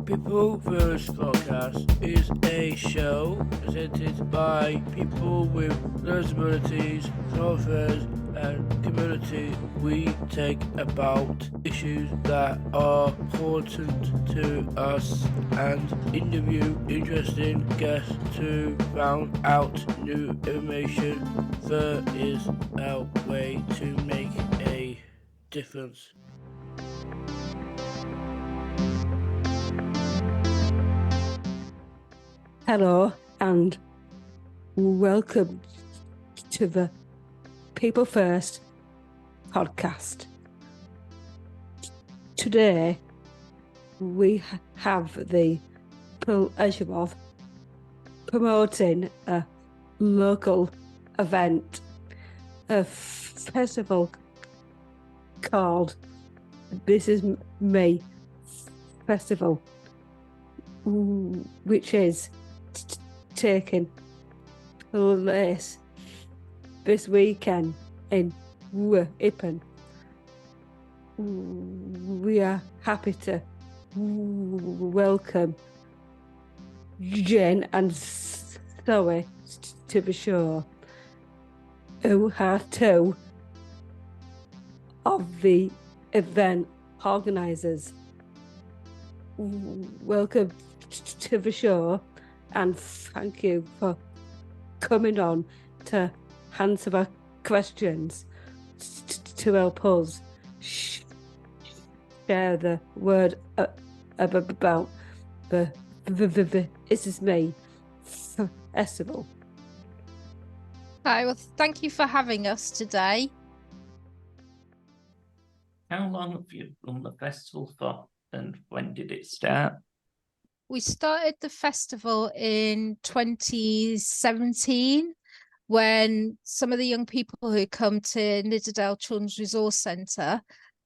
People First Podcast is a show presented by people with disabilities, authors and community. We take about issues that are important to us and interview interesting guests to find out new information. There is a way to make a difference. Hello and welcome to the People First podcast. Today we have the pleasure of promoting a local event, a festival called This Is Me Festival, which is taking place this weekend in Ripon. We are happy to welcome Jane and Zoe to the show, who are two of the event organisers. Welcome to the show and thank you for coming on to answer our questions to help us share the word about the This Is Me festival. Hi, well, thank you for having us today. How long have you run the festival for, and when did it start? We started the festival in 2017 when some of the young people who come to Nidderdale Children's Resource Centre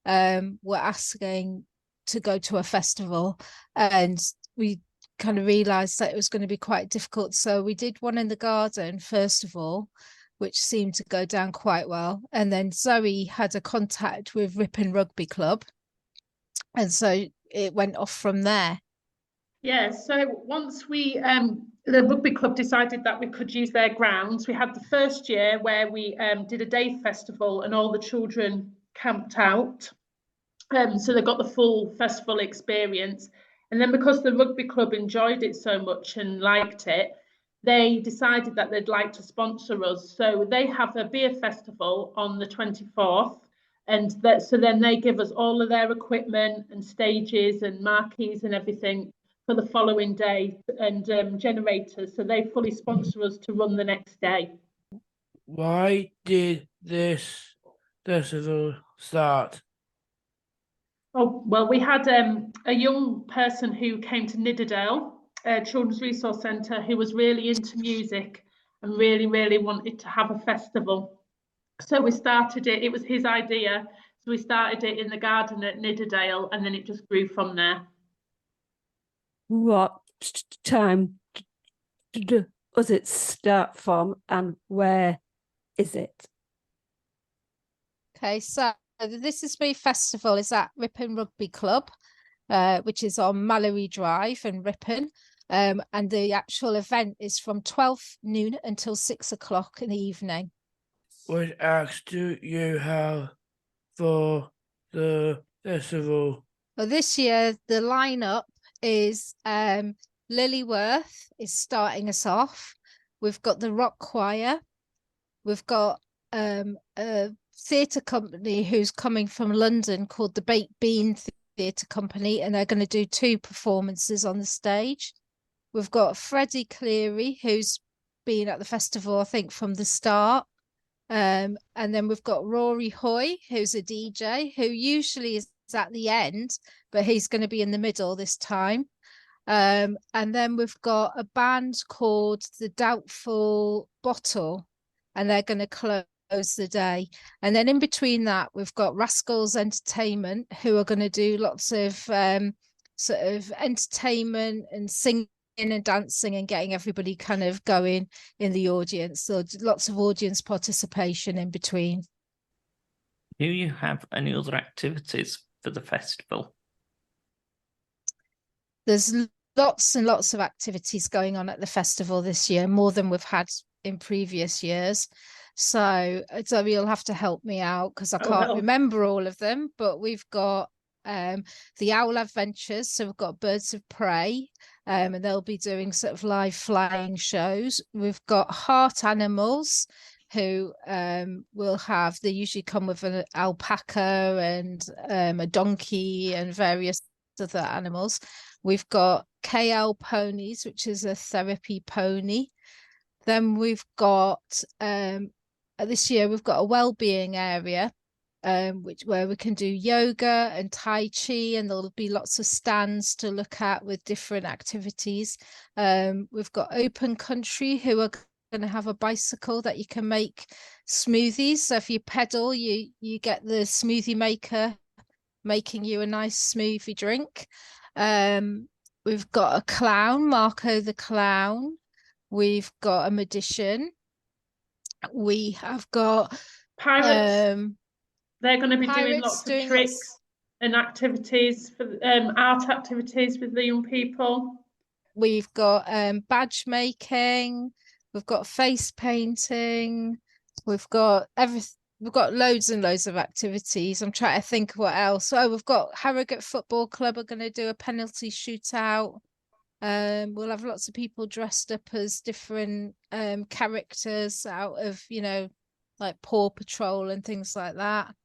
were asking to go to a festival, and we kind of realised that it was going to be quite difficult. So we did one in the garden, first of all, which seemed to go down quite well. And then Zoe had a contact with Ripon Rugby Club. And so it went off from there. Yeah, so once we, the rugby club decided that we could use their grounds, we had the first year where we did a day festival and all the children camped out. So they got the full festival experience. And then because the rugby club enjoyed it so much and liked it, they decided that they'd like to sponsor us. So they have a beer festival on the 24th. And so then they give us all of their equipment and stages and marquees and everything for the following day, and generators, so they fully sponsor us to run the next day. Why did this festival start? Oh, well, we had a young person who came to Nidderdale Children's Resource Centre who was really into music and really wanted to have a festival. So we started it, it was his idea, so we started it in the garden at Nidderdale, and then it just grew from there. What time does it start from and where is it? Okay, so the This Is Me Festival is at Ripon Rugby Club, which is on Mallory Drive in Ripon. And the actual event is from 12 noon until 6 o'clock in the evening. What acts do you have for the festival? Well, this year the lineup is Lily Worth is starting us off. We've got the rock choir. We've got a theatre company who's coming from London called the Baked Bean Theatre Company, and they're going to do 2 performances on the stage. We've got Freddie Cleary, who's been at the festival, I think, from the start. And then we've got Rory Hoy, who's a DJ, who usually is at the end, but he's going to be in the middle this time. And then we've got a band called The Doubtful Bottle, and they're going to close the day. And then in between that, we've got Rascals Entertainment, who are going to do lots of sort of entertainment and singing and dancing and getting everybody kind of going in the audience. So lots of audience participation in between. Do you have any other activities for the festival? there's lots and lots of activities going on at the festival this year, more than we've had in previous years. So you'll have to help me out because I can't remember all of them, but we've got the Owl Adventures. So we've got Birds of Prey, and they'll be doing sort of live flying shows. We've got Heart Animals, who they usually come with an alpaca and a donkey and various other animals. We've got KL Ponies, which is a therapy pony. Then we've got this year we've got a well-being area, where we can do yoga and tai chi, and there'll be lots of stands to look at with different activities. We've got Open Country, who are going to have a bicycle that you can make smoothies. So if you pedal, you get the smoothie maker making you a nice smoothie drink. We've got a clown, Marco the Clown. We've got a magician. We have got pirates. They're going to be doing lots of tricks and activities for art activities with the young people. We've got badge making. We've got face painting. We've got everything. We've got loads and loads of activities. I'm trying to think what else. Oh, we've got Harrogate Football Club are going to do a penalty shootout. We'll have lots of people dressed up as different characters out of, like Paw Patrol and things like that.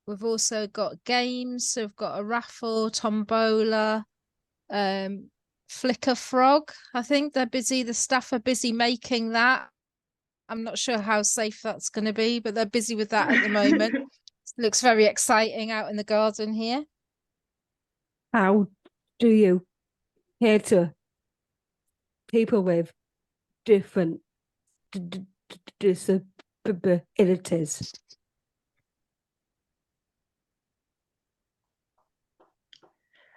We've also got games. So we've got a raffle, tombola, Flicker Frog. I think the staff are busy making that. I'm not sure how safe that's going to be, but they're busy with that at the moment. Looks very exciting out in the garden here. How do you cater people with different disabilities?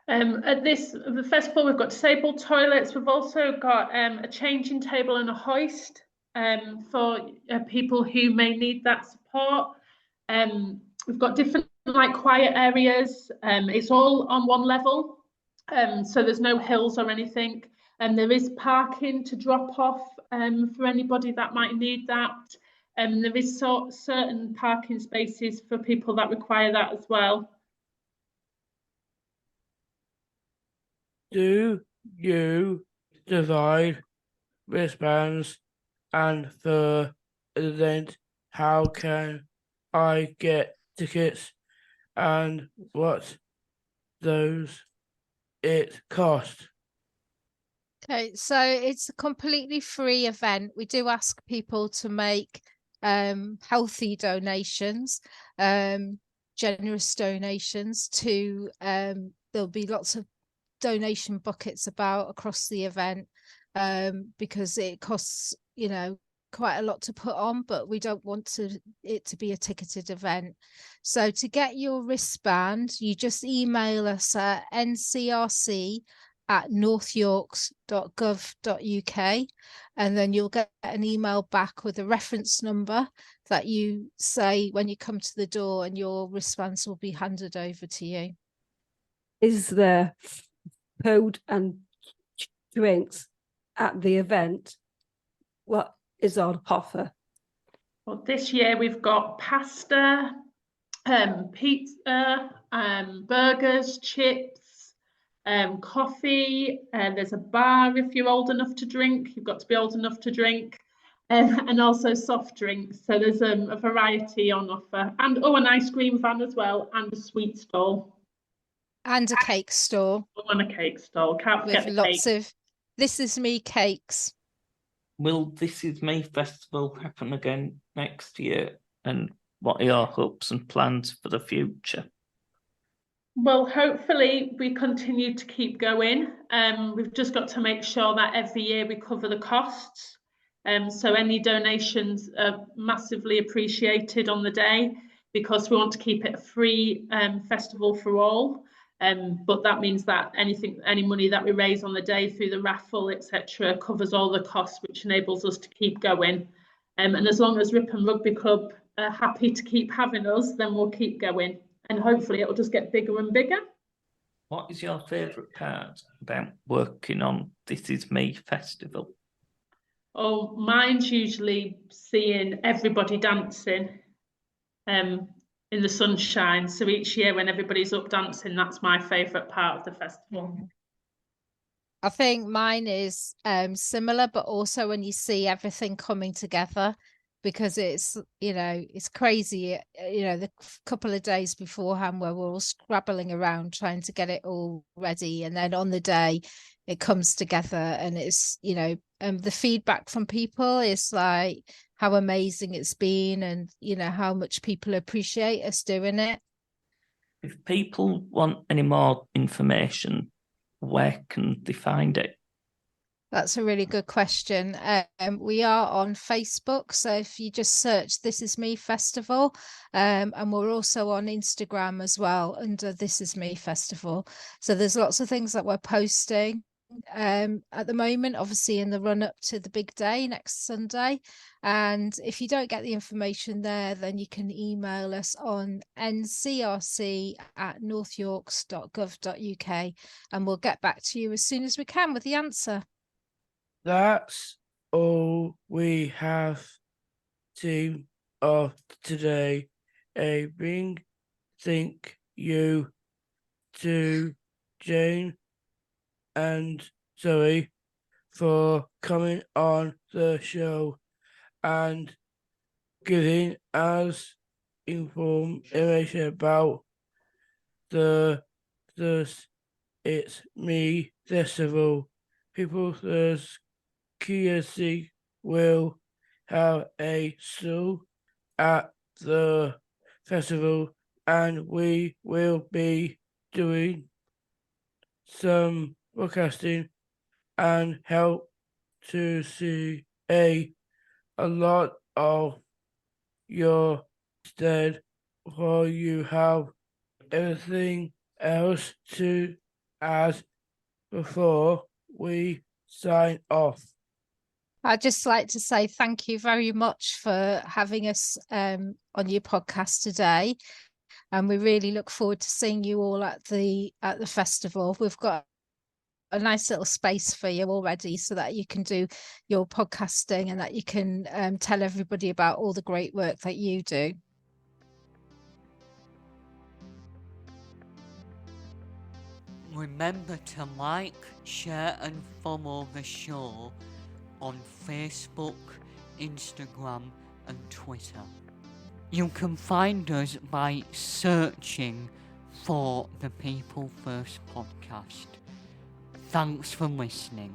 At the festival, we've got disabled toilets. We've also got a changing table and a hoist for people who may need that support. We've got different quiet areas. It's all on one level, so there's no hills or anything. And there is parking to drop off for anybody that might need that. There is certain parking spaces for people that require that as well. Do you divide wristbands? And for the event, how can I get tickets and what does it cost? Okay, so it's a completely free event. We do ask people to make healthy donations, generous donations to there'll be lots of donation buckets about across the event, because it costs quite a lot to put on, but we don't want it to be a ticketed event. So to get your wristband, you just email us at ncrc@northyorks.gov.uk, and then you'll get an email back with a reference number that you say when you come to the door, and your wristbands will be handed over to you. Is there food and drinks at the event? What is on offer? Well, this year we've got pasta, pizza, burgers, chips, coffee. There's a bar if you're old enough to drink. You've got to be old enough to drink, and also soft drinks. So there's a variety on offer, and an ice cream van as well, and a sweet stall. And a cake store. And a cake stall. Can't forget the lots cake. of This Is Me cakes. Will This Is Me festival happen again next year? And what are your hopes and plans for the future? Well, hopefully we continue to keep going. We've just got to make sure that every year we cover the costs. So any donations are massively appreciated on the day, because we want to keep it a free festival for all. But that means that any money that we raise on the day through the raffle, etc., covers all the costs, which enables us to keep going. And as long as Ripon Rugby Club are happy to keep having us, then we'll keep going. And hopefully it'll just get bigger and bigger. What is your favourite part about working on This Is Me Festival? Oh, mine's usually seeing everybody dancing in the sunshine. So each year when everybody's up dancing, that's my favourite part of the festival. I think mine is similar, but also when you see everything coming together, because it's, it's crazy, the couple of days beforehand where we're all scrabbling around trying to get it all ready. And then on the day it comes together, and it's, the feedback from people is like how amazing it's been, and, how much people appreciate us doing it. If people want any more information, where can they find it? That's a really good question. We are on Facebook, so if you just search This Is Me Festival, and we're also on Instagram as well under This Is Me Festival. So there's lots of things that we're posting at the moment, obviously in the run up to the big day next Sunday. And if you don't get the information there, then you can email us on ncrc@northyorks.gov.uk, and we'll get back to you as soon as we can with the answer. That's all we have team of today. A big thank you to Jane and Zoe for coming on the show and giving us information about the It's Me Festival. People ncrc will have a stall at the festival, and we will be doing some broadcasting and help to see a lot of your stead, for you have everything else to add before we sign off. I'd just like to say thank you very much for having us on your podcast today, and we really look forward to seeing you all at the festival. We've got a nice little space for you already, so that you can do your podcasting and that you can tell everybody about all the great work that you do. Remember to like, share and follow the show on Facebook, Instagram and Twitter. You can find us by searching for the People First podcast. Thanks for listening.